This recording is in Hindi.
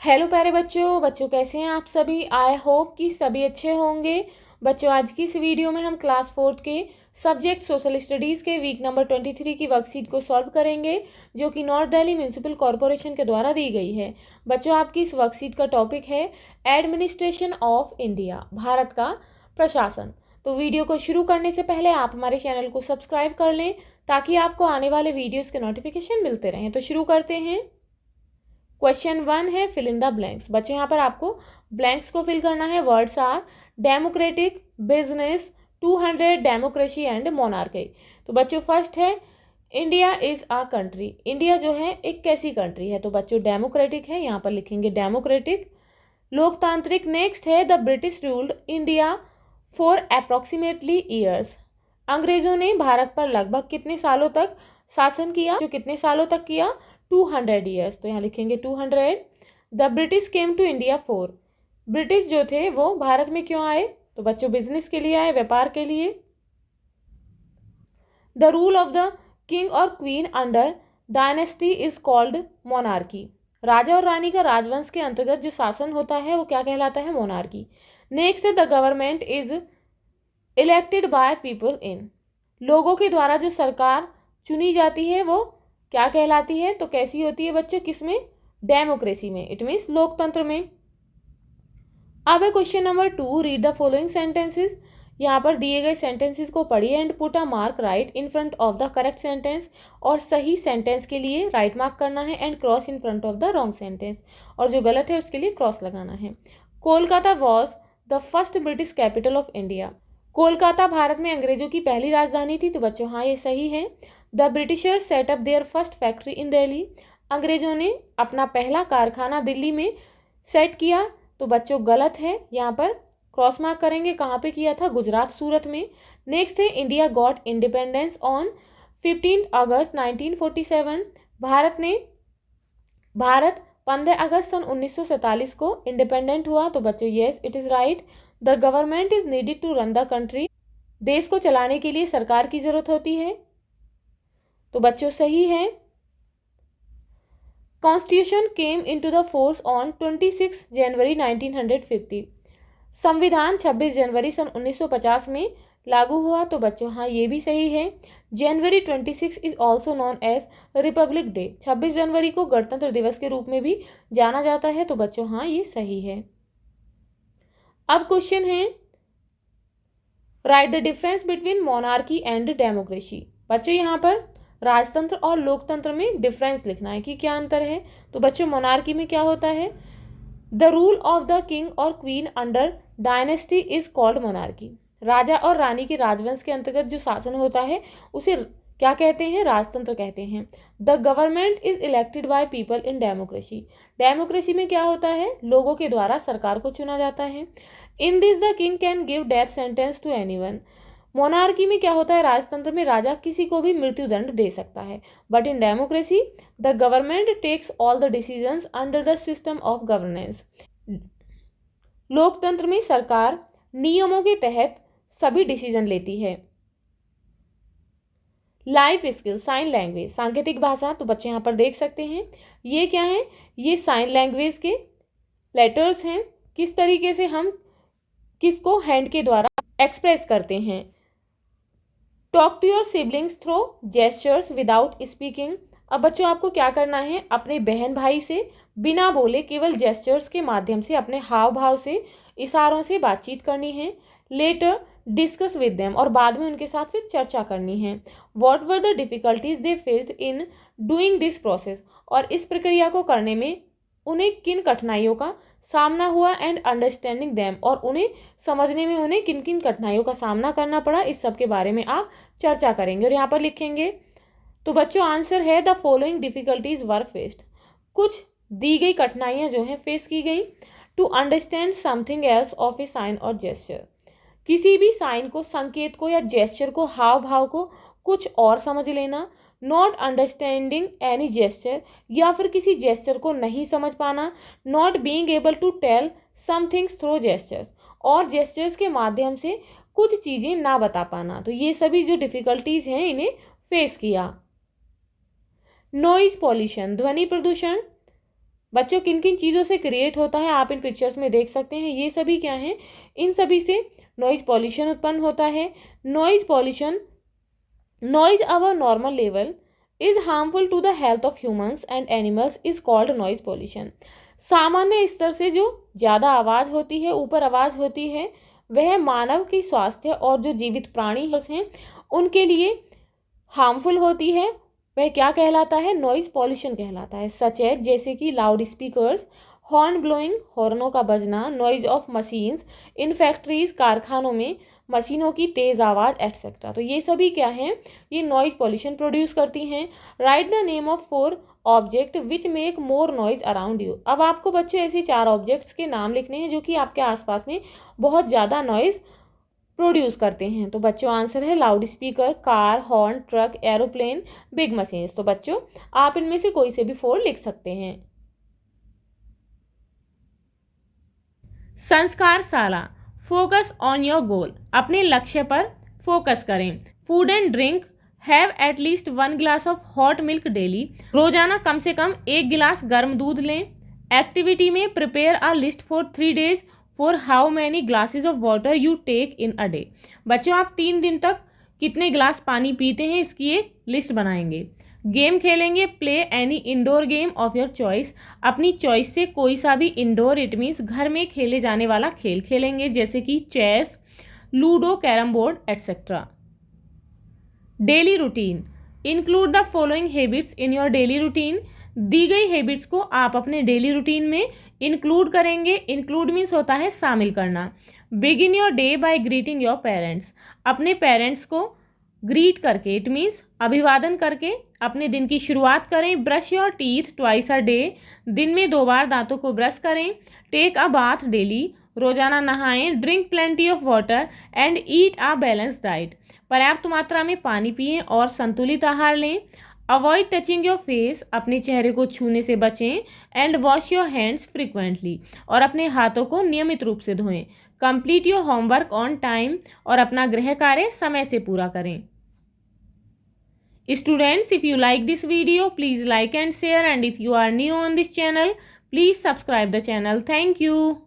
हेलो प्यारे बच्चों बच्चों कैसे हैं आप सभी। आई होप कि सभी अच्छे होंगे। बच्चों आज की इस वीडियो में हम क्लास 4 के सब्जेक्ट सोशल स्टडीज़ के वीक नंबर 23 की वर्कशीट को सॉल्व करेंगे, जो कि नॉर्थ दिल्ली म्यूनिसिपल कॉरपोरेशन के द्वारा दी गई है। बच्चों आपकी इस वर्कशीट का टॉपिक है एडमिनिस्ट्रेशन ऑफ इंडिया, भारत का प्रशासन। तो वीडियो को शुरू करने से पहले आप हमारे चैनल को सब्सक्राइब कर लें ताकि आपको आने वाले वीडियोज़ के नोटिफिकेशन मिलते रहें। तो शुरू करते हैं। क्वेश्चन 1 है फिल इन द ब्लैंक्स। बच्चों यहाँ पर आपको ब्लैंक्स को फिल करना है। Words are democratic, business, 200, democracy and monarchy. तो बच्चों फर्स्ट है India is a country. India जो है एक कैसी कंट्री है? तो बच्चों डेमोक्रेटिक है, यहाँ पर लिखेंगे डेमोक्रेटिक। लोकतांत्रिक नेक्स्ट है the British ruled India for approximately years. अंग्रेजों ने भारत पर लगभग कितने सालों तक शासन किया? जो कितने सालों तक किया? 200 ईयर्स। तो यहाँ लिखेंगे 200। The British came to India for. British जो थे वो भारत में क्यों आए? तो बच्चों बिजनेस के लिए आए, व्यापार के लिए। The rule of the king और queen under dynasty is called monarchy. राजा और रानी का राजवंश के अंतर्गत जो शासन होता है वो क्या कहलाता है? मोनार्की। नेक्स्ट है the government is elected by people in. लोगों के द्वारा जो सरकार चुनी जाती है वो क्या कहलाती है? तो कैसी होती है बच्चों? किसमें? डेमोक्रेसी में, इट मीन्स लोकतंत्र में। अब है question number 2, read the following sentences. यहाँ पर दिए गए सेंटेंसेस को पढ़िए and put a mark right in front of the correct sentence. और सही सेंटेंस के लिए राइट मार्क करना है and cross in front of the wrong sentence, और जो गलत है उसके लिए क्रॉस लगाना है। Kolkata was the first British capital of India. Kolkata Bharat में अंग्रेजों की पहली राजधानी थी। तो बच्चों हाँ ये सही है। The Britishers set up their first factory in Delhi. अंग्रेजों ने अपना पहला कारखाना दिल्ली में सेट किया। तो बच्चों गलत है, यहाँ पर क्रॉस मार्क करेंगे। कहाँ पे किया था? गुजरात, सूरत में। नेक्स्ट है India got independence on 15 August 1947। Bharat 15 अगस्त सन 1947 को इंडिपेंडेंट हुआ। तो बच्चों yes it is right. The government is needed to run the country. देश को चलाने के लिए सरकार की जरूरत होती है। तो बच्चों सही है। Constitution came into the force on 26 जनवरी 1950। संविधान 26 जनवरी सन 1950 में लागू हुआ। तो बच्चों हाँ ये भी सही है। January 26 is also known as republic day. 26 जनवरी को गणतंत्र दिवस के रूप में भी जाना जाता है। तो बच्चों हाँ ये सही है। अब क्वेश्चन है right the difference between monarchy and democracy. बच्चों यहाँ पर राजतंत्र और लोकतंत्र में डिफरेंस लिखना है कि क्या अंतर है। तो बच्चों मोनार्की में क्या होता है? The rule of the king और queen under dynasty is called monarchy. राजा और रानी के राजवंश के अंतर्गत जो शासन होता है उसे क्या कहते हैं? राजतंत्र कहते हैं। The government is elected by people in democracy. Democracy में क्या होता है? लोगों के द्वारा सरकार को चुना जाता है। In this the king can give death sentence to anyone. Monarchy में क्या होता है? राजतंत्र में राजा किसी को भी मृत्युदंड दे सकता है। But in democracy the government takes all the decisions under the system of governance. लोकतंत्र में सरकार नियमों के तहत सभी डिसीजन लेती है। लाइफ स्किल, साइन लैंग्वेज, सांकेतिक भाषा। तो बच्चे यहाँ पर देख सकते हैं ये क्या है? ये साइन लैंग्वेज के लेटर्स हैं। किस तरीके से हम किसको हैंड के द्वारा एक्सप्रेस करते हैं। Talk to your siblings through gestures without speaking. अब बच्चों आपको क्या करना है? अपने बहन भाई से बिना बोले केवल जेस्चर्स के माध्यम से, अपने हाव भाव से, इशारों से बातचीत करनी है। लेटर डिस्कस विद देम, और बाद में उनके साथ फिर चर्चा करनी है। What were the difficulties they faced in doing this process. और इस प्रक्रिया को करने में उन्हें किन कठिनाइयों का सामना हुआ। एंड अंडरस्टैंडिंग देम, और उन्हें समझने में उन्हें किन किन कठिनाइयों का सामना करना पड़ा, इस सब के बारे में आप चर्चा करेंगे और यहाँ पर लिखेंगे। तो बच्चों आंसर है the following difficulties were faced. कुछ दी गई कठिनाइयाँ जो हैं फेस की गई। To understand something else of a sign और जेस्चर। किसी भी साइन को, संकेत को या जेस्चर को, हाव भाव को कुछ और समझ लेना। नॉट अंडरस्टैंडिंग एनी जेस्चर, या फिर किसी जेस्चर को नहीं समझ पाना। Not being able to tell some things through gestures, और जेस्चर्स के माध्यम से कुछ चीज़ें ना बता पाना। तो ये सभी जो डिफ़िकल्टीज़ हैं इन्हें फेस किया। नॉइज पॉल्यूशन, ध्वनि प्रदूषण। बच्चों किन किन चीज़ों से क्रिएट होता है आप इन पिक्चर्स में देख सकते हैं। ये सभी क्या हैं, इन सभी से नॉइज़ पॉल्यूशन उत्पन्न होता है। Noise pollution, noise over normal level is harmful to the health of humans and animals is called noise pollution. सामान्य स्तर से जो ज़्यादा आवाज़ होती है, ऊपर आवाज़ होती है, वह मानव की स्वास्थ्य और जो जीवित प्राणी हैं उनके लिए हार्मफुल होती है। वह क्या कहलाता है, नॉइज़ पॉल्यूशन कहलाता है। सच है जैसे कि लाउड स्पीकर्स, हॉर्न ब्लोइंग, हॉर्नों का बजना, noise of machines in factories, कारखानों में मशीनों की तेज़ आवाज़ एटसेट्रा। तो ये सभी क्या हैं, ये नॉइज़ पॉल्यूशन प्रोड्यूस करती हैं। Right the name of 4 object which make more noise around you. अब आपको बच्चों ऐसे 4 ऑब्जेक्ट्स के नाम लिखने हैं जो कि आपके आसपास में बहुत ज़्यादा नॉइज़ प्रोड्यूस करते हैं। तो बच्चों आंसर है loud speaker, car, horn, truck, aeroplane, big machines. तो बच्चों आप इनमें से कोई से भी 4 लिख सकते हैं। संस्कार शाला, फोकस ऑन योर गोल, अपने लक्ष्य पर फोकस करें। Food and drink, have at least 1 glass of hot milk daily, रोजाना कम से कम 1 गिलास गर्म दूध लें। एक्टिविटी में prepare a list for 3 days for how many glasses of water you take in a day. बच्चों आप 3 दिन तक कितने गिलास पानी पीते हैं इसकी एक लिस्ट बनाएंगे। गेम खेलेंगे, play any indoor game of your choice, अपनी चॉइस से कोई सा भी इंडोर, इट मीन्स घर में खेले जाने वाला खेल खेलेंगे जैसे कि chess, ludo, carrom board etcetera. Daily routine, include the following habits in your daily routine. दी गई हैबिट्स को आप अपने डेली रूटीन में इंक्लूड करेंगे। इंक्लूड मीन्स होता है शामिल करना। Begin your day by greeting your parents, अपने पेरेंट्स को ग्रीट करके, इट मीन्स अभिवादन करके अपने दिन की शुरुआत करें। Brush your teeth twice a day, दिन में 2 बार दांतों को ब्रश करें। टेक अ बाथ डेली, रोजाना नहाएं। Drink plenty of water and eat a balance diet, पर्याप्त मात्रा में पानी पिएं और संतुलित आहार लें। अवॉइड टचिंग योर फेस, अपने चेहरे को छूने से बचें। And wash your hands frequently, और अपने हाथों को नियमित रूप से धोएं। Complete your homework on time, और अपना गृह कार्य समय से पूरा करें। Students, if you like this video, please like and share, and if you are new on this channel, please subscribe the channel. Thank you.